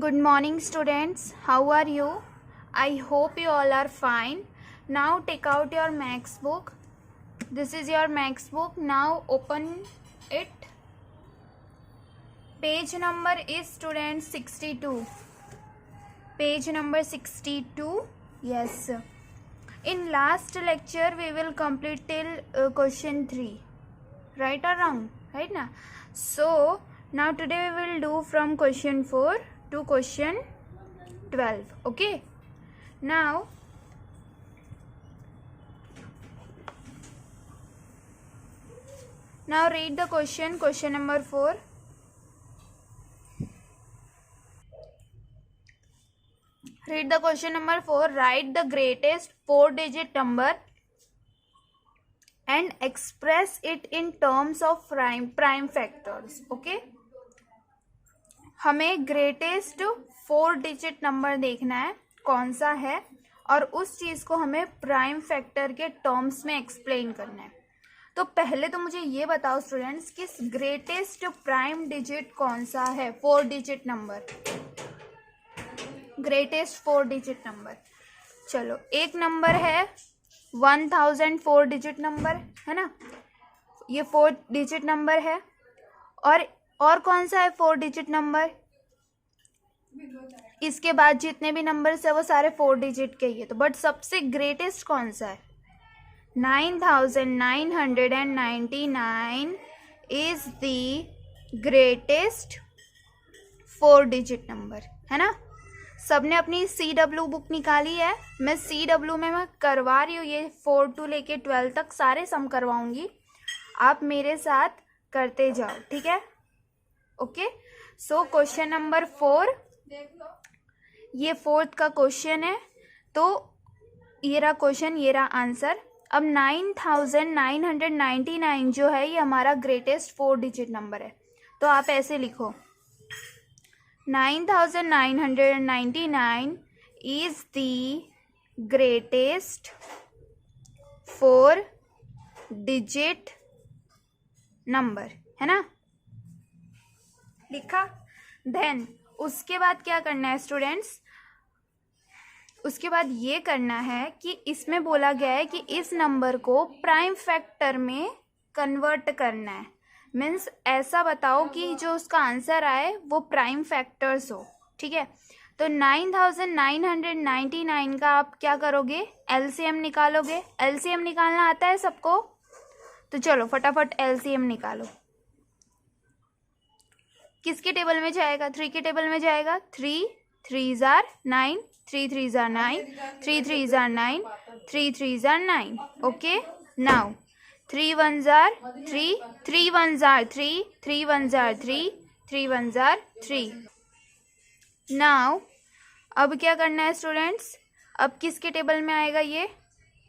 Good morning, students. How are you? I hope you all are fine. Now take out your maths book. This is your maths book. Now open it. Page number is, students, 62. Page number 62. Yes. In last lecture we will complete till question 3. Right or wrong? Right na? So now today we will do from question 4 to question 12. Okay. Now read the question number 4. Read the question number 4. Write the greatest 4-digit number and express it in terms of prime factors. Okay. हमें greatest 4-डिजिट number देखना है कौन सा है और उस चीज को हमें प्राइम फैक्टर के टर्म्स में एक्सप्लेन करना है. तो पहले तो मुझे ये बताओ स्टूडेंट्स कि ग्रेटेस्ट प्राइम डिजिट कौन सा है 4-डिजिट नंबर. ग्रेटेस्ट 4-डिजिट नंबर, चलो एक नंबर है 1000 4-डिजिट नंबर है ना, ये 4-डिजिट नंबर है. और कौन सा है 4-डिजिट नंबर, इसके बाद जितने भी नंबर्स है वो सारे 4-डिजिट के ही है. तो बट सबसे ग्रेटेस्ट कौन सा है 9999 इज द ग्रेटेस्ट 4-डिजिट नंबर है ना. सबने अपनी CW बुक निकाली है. मैं CW में मैं करवा रही हूँ ये 4 to लेके 12 तक सारे सम करवाऊंगी. आप मेरे साथ करते जाओ, ठीक है. ओके. सो क्वेश्चन नंबर 4, ये 4th का क्वेश्चन है. तो ये रहा क्वेश्चन, ये रहा आंसर. अब 9999 जो है ये हमारा ग्रेटेस्ट 4-डिजिट नंबर है. तो आप ऐसे लिखो 9999 is the greatest 4-digit number है ना. लिखा. देन उसके बाद क्या करना है स्टूडेंट्स, उसके बाद ये करना है कि इसमें बोला गया है कि इस नंबर को प्राइम फैक्टर में कन्वर्ट करना है. मीन्स ऐसा बताओ कि जो उसका आंसर आए वो प्राइम फैक्टर्स हो, ठीक है. तो 9999 का आप क्या करोगे, LCM निकालोगे. LCM निकालना आता है सबको, तो चलो फटाफट LCM निकालो. किसके टेबल में जाएगा, 3 के टेबल में जाएगा. 3 3s are 9, 3 3s are 9, 3 3s are 9, 3 3s are 9. Okay. Now 3 1s are 3, 3 1s are 3, 3 1s are 3, 3 1s are 3. Now अब क्या करना है स्टूडेंट्स, अब किसके टेबल में आएगा ये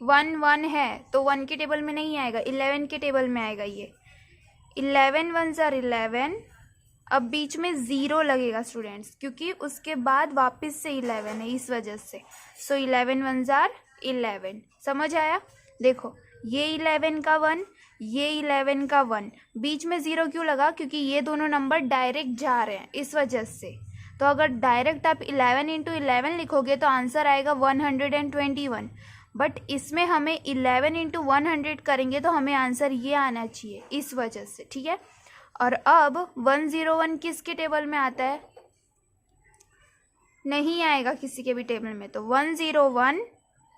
1 1 है तो 1 के टेबल में नहीं आएगा, 11 के टेबल में आएगा ये. 11 1s are 11. अब बीच में 0 लगेगा स्टूडेंट्स क्योंकि उसके बाद वापस से 11 है इस वजह से. सो 11 1s are 11. समझ आया. देखो ये 11 का 1, ये 11 का 1, बीच में 0 क्यों लगा, क्योंकि ये दोनों नंबर डायरेक्ट जा रहे हैं इस वजह से. तो अगर डायरेक्ट आप 11 into 11 लिखोगे तो आंसर आएगा 121. बट इसमें हमें 11 into 100 करेंगे तो हमें आंसर ये आना चाहिए इस वजह से, ठीक है. और अब 101 किसके टेबल में आता है, नहीं आएगा किसी के भी टेबल में. तो 101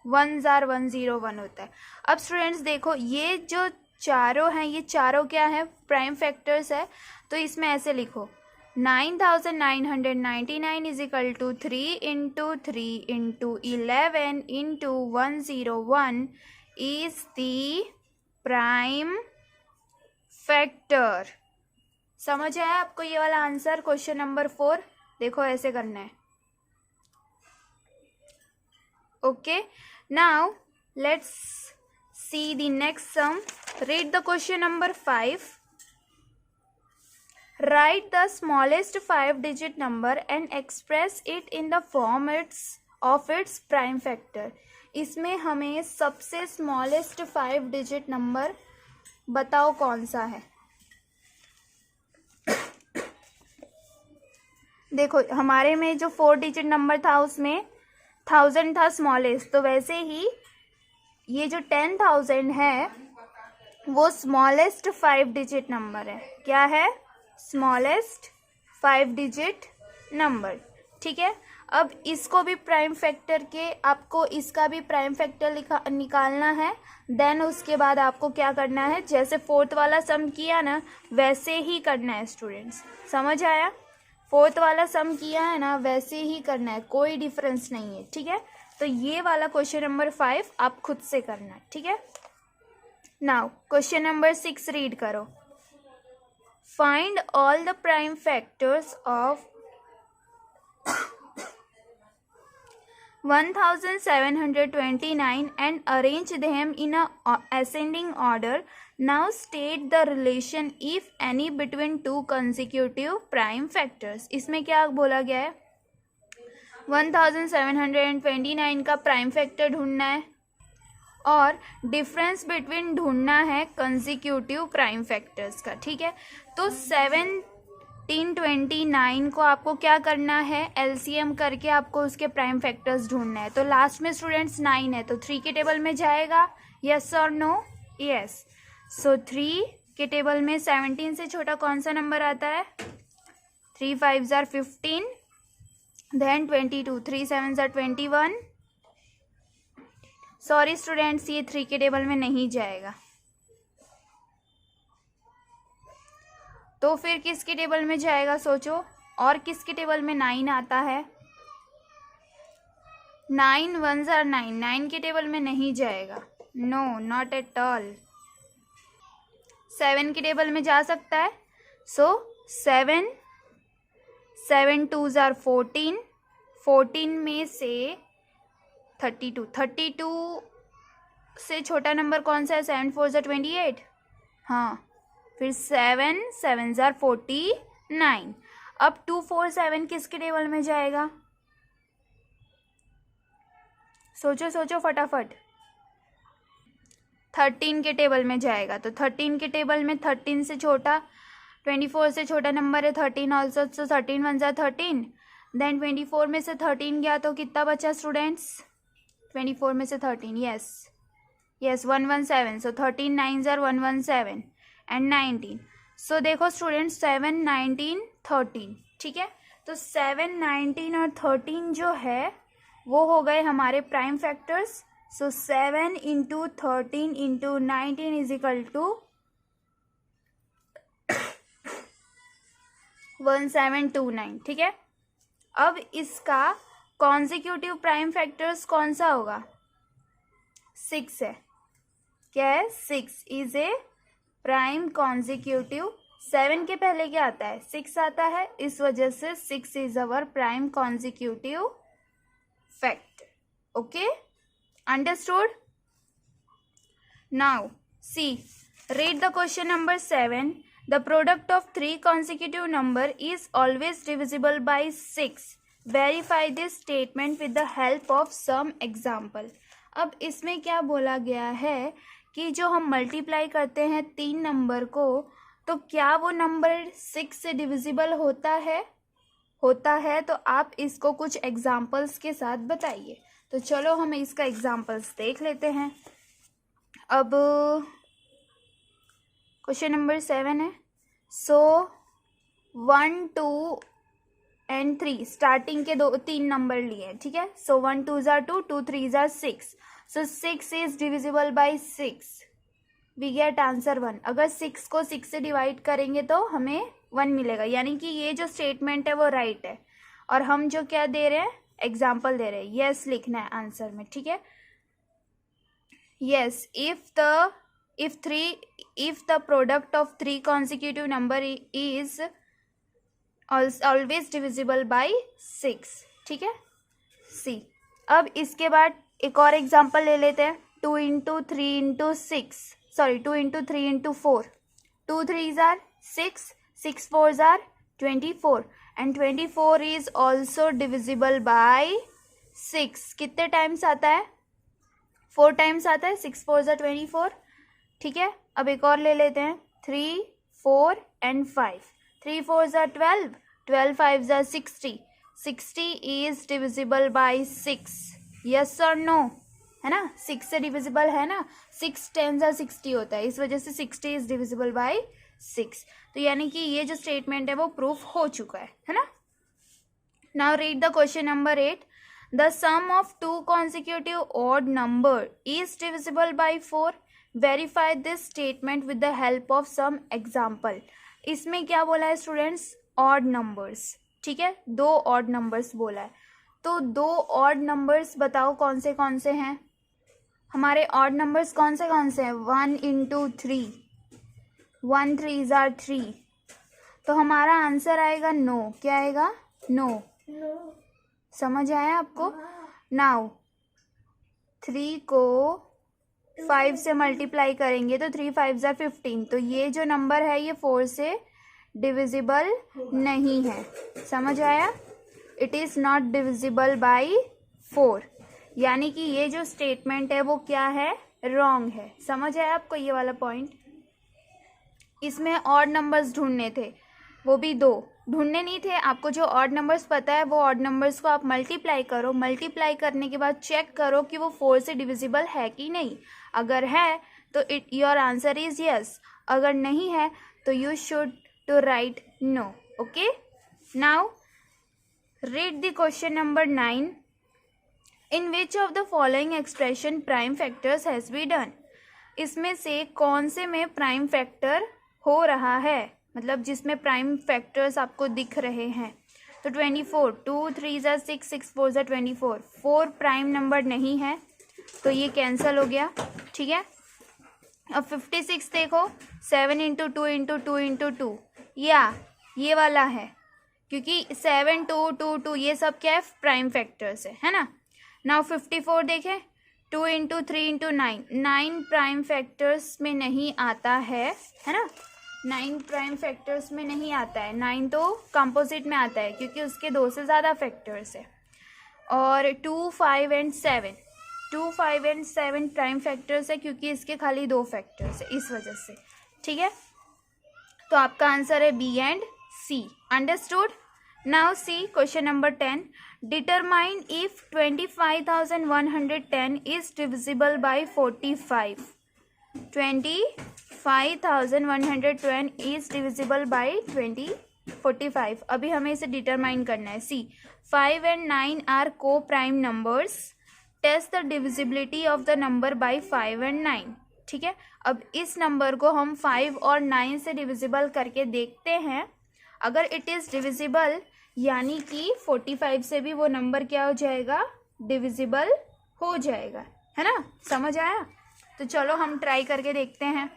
1s are 101 होता है. अब स्टूडेंट्स देखो ये जो चारों हैं ये चारों क्या है, प्राइम फैक्टर्स है. तो इसमें ऐसे लिखो 9999 is equal to 3 into 3 into 11 into 101 is the prime factor. समझ आया आपको ये वाला आंसर क्वेश्चन नंबर 4. देखो ऐसे करना है. Okay. Now let's see the next sum. Read the question number 5. Write the smallest 5-digit number and express it in the form of its prime factor. इसमें हमें सबसे स्मॉलेस्ट 5-digit नंबर बताओ कौन सा है. देखो हमारे में जो 4 डिजिट नंबर था उसमें 1000 था स्मॉलेस्ट, तो वैसे ही ये जो 10,000 है वो स्मॉलेस्ट 5 डिजिट नंबर है। क्या है? Smallest 5 digit number. ठीक है, अब इसको भी प्राइम फैक्टर के, आपको इसका भी प्राइम फैक्टर निकालना है। देन उसके बाद आपको क्या करना है, जैसे फोर्थ वाला सम किया ना वैसे ही करना है स्टूडेंट्स, समझ आया? फोर्थ वाला सम किया है ना वैसे ही करना है, कोई डिफरेंस नहीं है। ठीक है, तो ये वाला क्वेश्चन नंबर 5 आप खुद से करना है। ठीक है, नाउ क्वेश्चन नंबर 6 रीड करो। Find all the prime factors of 1729 and arrange them in a ascending order. Now state the relation if any between two consecutive prime factors. इसमें क्या बोला गया है? 1729 का प्राइम फैक्टर ढूंढना है और डिफरेंस बिटवीन ढूंढना है कंसेक्यूटिव प्राइम फैक्टर्स का। ठीक है, तो 1729 को आपको क्या करना है, एलसीएम करके आपको उसके प्राइम फैक्टर्स ढूंढना है। तो लास्ट में स्टूडेंट्स 9 है तो 3 के टेबल में जाएगा, यस और नो? यस। सो 3 के टेबल में 17 से छोटा कौन सा नंबर आता है? 3 5 जार 15, देन 22, 3 7 जार 21। सॉरी स्टूडेंट्स, ये 3 के टेबल में नहीं जाएगा। तो फिर किसके टेबल में जाएगा सोचो, और किसके टेबल में 9 आता है? 9 1 जार 9, 9 के टेबल में नहीं जाएगा, नो नॉट एट ऑल। 7 के टेबल में जा सकता है, सो 7 7 2 जार 14, 14 में से 32, 32 से छोटा नंबर कौन सा है? 7 4 जार 28, हाँ। फिर 7 7 जार 49। अब 2 4 7 किसके टेबल में जाएगा? सोचो सोचो फटाफट। 13 के टेबल में जाएगा। तो 13 के टेबल में 13 से छोटा, 24 से छोटा नंबर है 13 ऑल्सो, तो 13 1 जार 13। देन 24 में से 13 गया तो कितना बचा स्टूडेंट्स? 24 में से 13, yes yes 117। So 13 9 jar 117 and 19। सो देखो स्टूडेंट्स 7 19 13। ठीक है, तो 7 19 और 13 जो है वो हो गए हमारे prime factors. So 7 into 13 into 19 is equal to 1729। ठीक है, अब इसका कॉन्जिक्यूटिव प्राइम फैक्टर्स कौन सा होगा? 6 है। क्या है? 6 इज ए प्राइम कॉन्जिक्यूटिव। 7 के पहले क्या आता है? 6 आता है, इस वजह से 6 is our prime consecutive factor. Okay, understood? Now C, read the question number 7. The product of 3 consecutive number is always divisible by 6. Verify this statement with the help of some example. अब इसमें क्या बोला गया है कि जो हम multiply करते हैं 3 नंबर को, तो क्या वो नंबर 6 से डिविजिबल होता है? होता है, तो आप इसको कुछ एग्जाम्पल्स के साथ बताइए। तो चलो हम इसका एग्जाम्पल्स देख लेते हैं। अब क्वेश्चन नंबर 7 है। सो 1 2 एंड 3 स्टार्टिंग के 3 नंबर लिए। ठीक है, सो 1 2 जार 2, 2 3 जार 6। So 6 is divisible by 6। We get answer 1। अगर 6 को 6 से डिवाइड करेंगे तो हमें 1 मिलेगा, यानी कि ये जो स्टेटमेंट है वो राइट है। और हम जो क्या दे रहे हैं, एग्जाम्पल दे रहे हैं, यस लिखना है आंसर में। ठीक है, yes if the product of 3 consecutive number is always divisible by 6। ठीक है, सी। अब इसके बाद एक और एग्जांपल ले लेते हैं। 2 into 3 into 6, sorry 2 into 3 into 4, 2 3 जार 6, 6 4 jar 24 and 24 is also divisible by 6। कितने टाइम्स आता है? 4 टाइम्स आता है। 6 4 जार 24। ठीक है, अब एक और ले लेते हैं। 3 4 and 5, 3 4 jar 12, 12 5 are 60. 60 is divisible by 6. Yes or no? है ना, 6 से डिविजिबल है ना, 6 10 are 60 होता है, इस वजह से 60 इज डिविजिबल बाय 6. तो यानी कि ये जो स्टेटमेंट है वो प्रूफ हो चुका है ना. Now read the question number 8. The sum of two consecutive odd number is divisible by 4. Verify this statement with the help of some example. इसमें क्या बोला है स्टूडेंट्स, ऑड नंबर्स. ठीक है, 2 ऑड नंबर्स बोला है. तो 2 ऑड नंबर्स बताओ कौन से हैं हमारे. ऑड नंबर्स कौन से हैं, 1 into 3, 1 3s are 3. तो हमारा आंसर आएगा नो. क्या आएगा, नो. समझ आया आपको. नाउ 3 को 5 से मल्टीप्लाई करेंगे तो 3 5s are 15. तो ये जो नंबर है ये 4 से डिविजिबल नहीं है. समझ आया, it is not divisible by 4. यानी कि ये जो स्टेटमेंट है वो क्या है, रॉन्ग है. समझ आया आपको ये वाला पॉइंट. इसमें ऑड नंबर्स ढूंढने थे, वो भी 2 ढूंढने नहीं थे. आपको जो ऑड नंबर्स पता है वो ऑड नंबर्स को आप मल्टीप्लाई करो. मल्टीप्लाई करने के बाद चेक करो कि वो 4 से डिविजिबल है कि नहीं. अगर है तो योर आंसर इज यस. अगर नहीं है तो you should to write no. Okay, now read the question number 9. In which of the following expression prime factors has be done. इसमें से कौन से में प्राइम फैक्टर हो रहा है, मतलब जिसमें प्राइम फैक्टर्स आपको दिख रहे हैं. तो 24, 2 3s are 6, 6 4s are 24. 4 prime number नहीं है तो ये कैंसिल हो गया. ठीक है, अब 56 देखो, 7 into 2 into 2 into 2, या ये वाला है क्योंकि 7 2 2 2 ये सब क्या है, प्राइम फैक्टर्स है ना. नाउ 54 देखें, 2 into 3 into 9, 9 प्राइम फैक्टर्स में नहीं आता है ना. 9 प्राइम फैक्टर्स में नहीं आता है. 9 तो कंपोजिट में आता है क्योंकि उसके 2 से ज़्यादा फैक्टर्स है. और 2 5 and 7, 2 5 and 7 प्राइम फैक्टर्स है क्योंकि इसके खाली 2 फैक्टर्स है, इस वजह से. ठीक है, तो आपका आंसर है B and C. Understood. Now see question number 10. Determine if 25,110 is divisible by 45. 25,110 is divisible by 45. अभी हमें इसे डिटरमाइन करना है. See 5 and 9 are co prime numbers. Test the divisibility of the number by 5 and 9. ठीक है, अब इस number को हम 5 और 9 से डिविजिबल करके देखते हैं. अगर इट इज़ डिविजिबल यानी कि 45 से भी वो नंबर क्या हो जाएगा, डिविजिबल हो जाएगा, है ना. समझ आया. तो चलो हम ट्राई करके देखते हैं.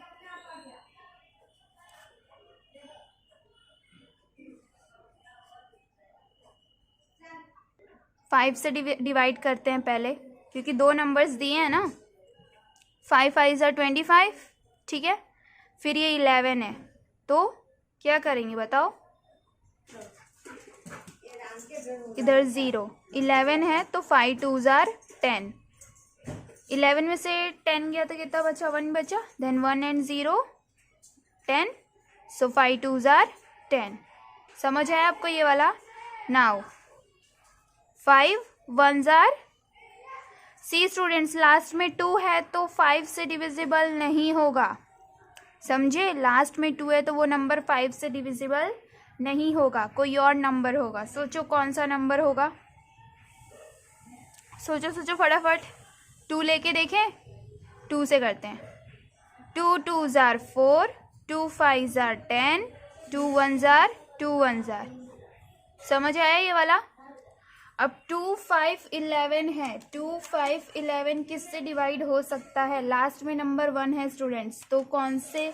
फाइव से डिवाइड करते हैं पहले क्योंकि 2 नंबर्स दिए हैं ना. 5 5s are 25. ठीक है, फिर ये 11 है तो क्या करेंगे बताओ. इधर 0, 11 है तो 5 2s are 10. 11 में से 10 गया तो कितना बचा, 1 बचा. Then 1 and 0 10. So 5 2s are 10. समझ आया आपको ये वाला. Now 5 1s are. See students, last में 2 है तो 5 से डिविजिबल नहीं होगा. समझे, लास्ट में 2 है तो वो नंबर 5 से डिविजिबल नहीं होगा, कोई और नंबर होगा. सोचो कौन सा नंबर होगा, सोचो सोचो फटाफट. 2 लेके देखें, 2 से करते हैं. 2 2s are 4, 2 5s are 10, 2 1s are 2 1s are. समझ आया ये वाला. अब 2 5 11 है. 2 5 11 किससे डिवाइड हो सकता है, लास्ट में नंबर 1 है स्टूडेंट्स, तो कौन से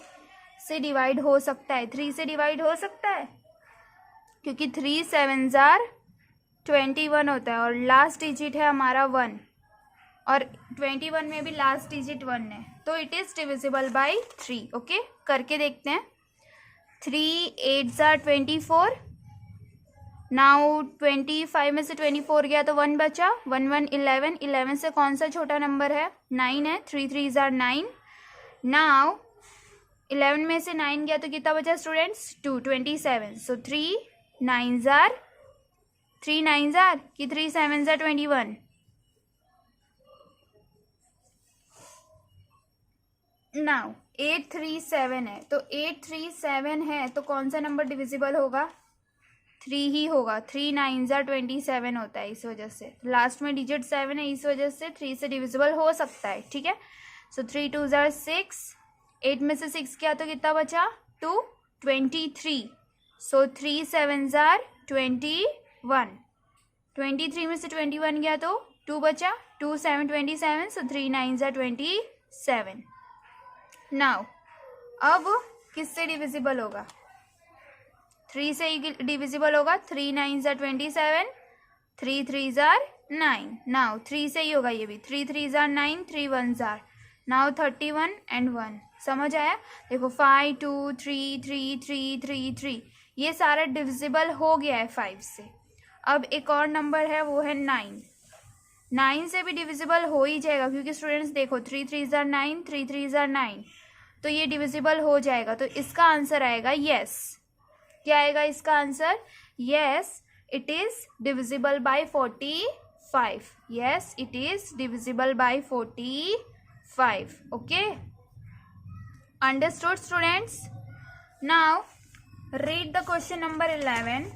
डिवाइड हो सकता है, 3 से डिवाइड हो सकता है क्योंकि 3 7s are 21 होता है और लास्ट डिजिट है हमारा 1 और 21 में भी लास्ट डिजिट 1 है तो it is divisible by 3. Okay, करके देखते हैं. 3 8s are 24. नाउ 25 में से 24 गया तो 1 बचा. 1 1 11. 11 से कौन सा छोटा नंबर है, 9 है. 3 3s are 9. नाउ 11 में से 9 गया तो कितना बचा स्टूडेंट्स, 2 27. सो 3 9 जार 3 9 जार कि 3 7 जार 21। नाउ 837 है, तो 837 है तो कौन सा नंबर डिविजिबल होगा? 3 ही होगा। 3 9 जार 27 होता है, इस वजह से लास्ट में डिजिट 7 है, इस वजह से 3 से डिविजिबल हो सकता है। ठीक है, सो 3 2 जार 6, 8 में से 6 किया तो कितना बचा? 2 23। सो 3 7 जार 21, 23 में से 21 गया तो 2 बचा, 2 7 27, सो 3 9 जार 27। नाउ अब किससे डिविजिबल होगा? 3 से ही डिविजिबल होगा। 3 9 जार 27, 3 3 जार 9। नाउ 3 से ही होगा ये भी। 3 3 जार 9, 3 1 जार। Now 31 and 1। समझ आया? देखो 5 2 3 3 3 3 3, ये सारा डिविजिबल हो गया है 5 से। अब एक और नंबर है, वो है 9। 9 से भी डिविजिबल हो ही जाएगा, क्योंकि स्टूडेंट्स देखो 3 3 जार 9, 3 3 जार 9, तो ये डिविजिबल हो जाएगा। तो इसका आंसर आएगा यस। क्या आएगा इसका answer? Yes, it is divisible by 45। Yes, it is divisible by 45। Okay, understood students? Now read the question number 11.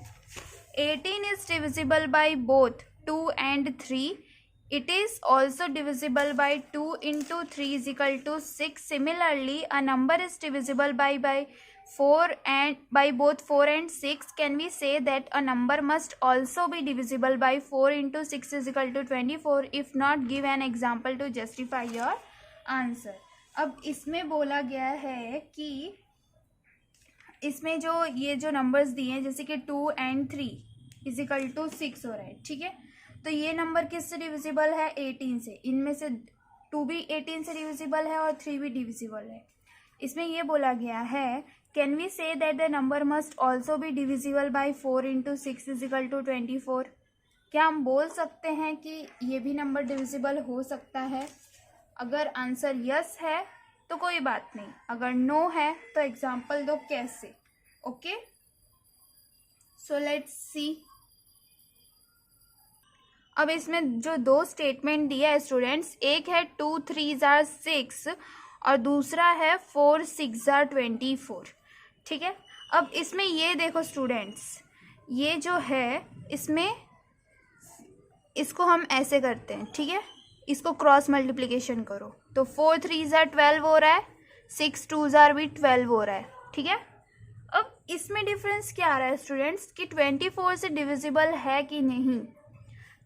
18 is divisible by both 2 and 3. It is also divisible by 2 into 3 is equal to 6. Similarly, a number is divisible by 4 and by both 4 and 6. Can we say that a number must also be divisible by 4 into 6 is equal to 24? If not, give an example to justify your answer. अब इसमें बोला गया है कि इसमें जो ये जो नंबर्स दिए हैं, जैसे कि 2 and 3 इज इक्वल टू 6 हो रहा है। ठीक है, तो ये नंबर किससे डिविजिबल है? 18 से। इनमें से 2 भी 18 से डिविजिबल है और 3 भी डिविजिबल है। इसमें ये बोला गया है, can we say that the number must also be divisible by 4 into 6 is equal to 24? क्या हम बोल सकते हैं कि ये भी नंबर डिविजिबल हो सकता है? अगर आंसर यस है तो कोई बात नहीं, अगर नो है तो एग्जाम्पल दो कैसे। Okay, so let's see. अब इसमें जो दो स्टेटमेंट दिया है स्टूडेंट्स, एक है 2 3 जार 6 और दूसरा है 4 6 जार 24। ठीक है, अब इसमें ये देखो स्टूडेंट्स, ये जो है इसमें इसको हम ऐसे करते हैं। ठीक है, इसको क्रॉस मल्टीप्लिकेशन करो तो 4 3 जार 12 हो रहा है, 6 2 जार भी 12 हो रहा है। ठीक है, अब इसमें डिफरेंस क्या आ रहा है स्टूडेंट्स कि 24 से डिविजिबल है कि नहीं।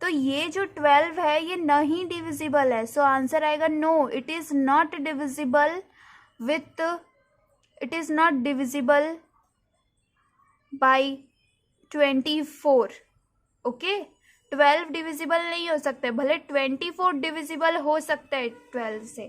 तो ये जो 12 है ये नहीं डिविजिबल है, सो आंसर आएगा no, it is not divisible with, it is not divisible by 24। Okay, 12 divisible नहीं हो सकता है, भले 24 डिविजिबल हो सकता है 12 से।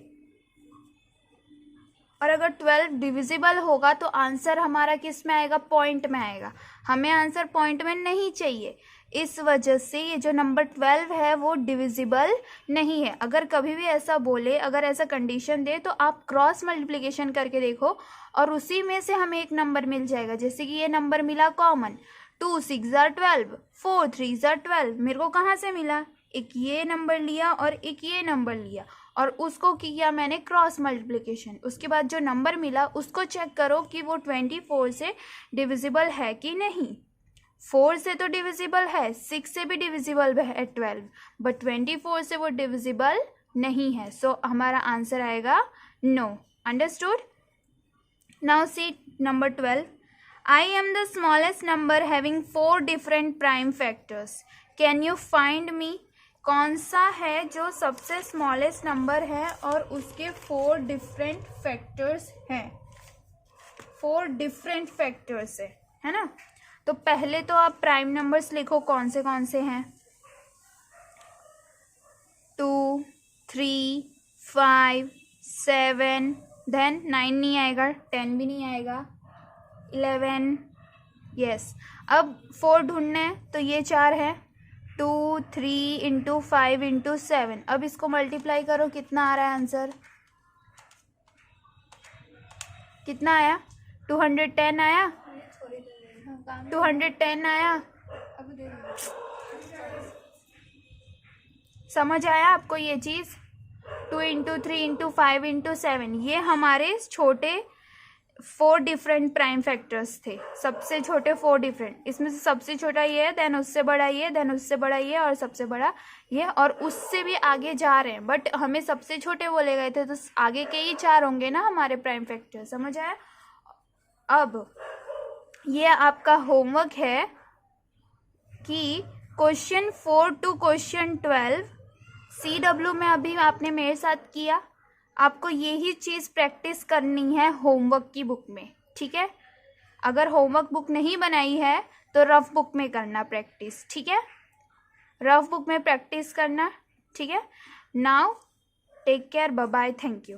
और अगर 12 डिविजिबल होगा तो आंसर हमारा किस में आएगा? पॉइंट में आएगा। हमें आंसर पॉइंट में नहीं चाहिए, इस वजह से ये जो नंबर 12 है वो डिविजिबल नहीं है। अगर कभी भी ऐसा बोले, अगर ऐसा कंडीशन दे, तो आप क्रॉस मल्टीप्लिकेशन करके देखो और उसी में से हमें एक नंबर मिल जाएगा। जैसे कि ये नंबर मिला कॉमन, 2 6 जार 12, 4 3 जार 12। मेरे को कहाँ से मिला? एक ये नंबर लिया और एक ये नंबर लिया और उसको किया मैंने क्रॉस मल्टीप्लिकेशन। उसके बाद जो नंबर मिला उसको चेक करो कि वो 24 से डिविजिबल है कि नहीं। 4 से तो डिविजिबल है, 6 से भी डिविजिबल है 12, बट 24 से वो डिविजिबल नहीं है। सो हमारा आंसर आएगा no. Understood? Now see number 12. I am the smallest number having 4 different prime factors. Can you find me? कौन सा है जो सबसे स्मॉलेस्ट नंबर है और उसके 4 डिफरेंट फैक्टर्स हैं? 4 डिफरेंट फैक्टर्स है ना। तो पहले तो आप प्राइम नंबर्स लिखो, कौन से हैं? 2 3 5 7, देन 9 नहीं आएगा, 10 भी नहीं आएगा, 11, यस। अब 4 ढूंढना है तो ये 4 है, 2 3 इंटू 5 इंटू 7। अब इसको मल्टीप्लाई करो, कितना आ रहा है आंसर? कितना आया? 210 आया। 210 आया। समझ आया आपको ये चीज़? 2 इंटू 3 इंटू 5 इंटू 7, ये हमारे छोटे 4 डिफरेंट प्राइम फैक्टर्स थे। सबसे छोटे 4 डिफरेंट, इसमें से सबसे छोटा ये है, देन उससे बड़ा ये, देन उससे बड़ा ये, और सबसे बड़ा ये, और उससे भी आगे जा रहे हैं, बट हमें सबसे छोटे बोले गए थे, तो आगे के ही 4 होंगे ना हमारे प्राइम फैक्टर। समझ आया? अब ये आपका होमवर्क है कि क्वेश्चन 4 टू क्वेश्चन 12 CW में अभी आपने मेरे साथ किया, आपको यही चीज़ प्रैक्टिस करनी है होमवर्क की बुक में, ठीक है? अगर होमवर्क बुक नहीं बनाई है तो रफ बुक में करना प्रैक्टिस, ठीक है? रफ बुक में प्रैक्टिस करना, ठीक है? Now take care, bye bye, thank you.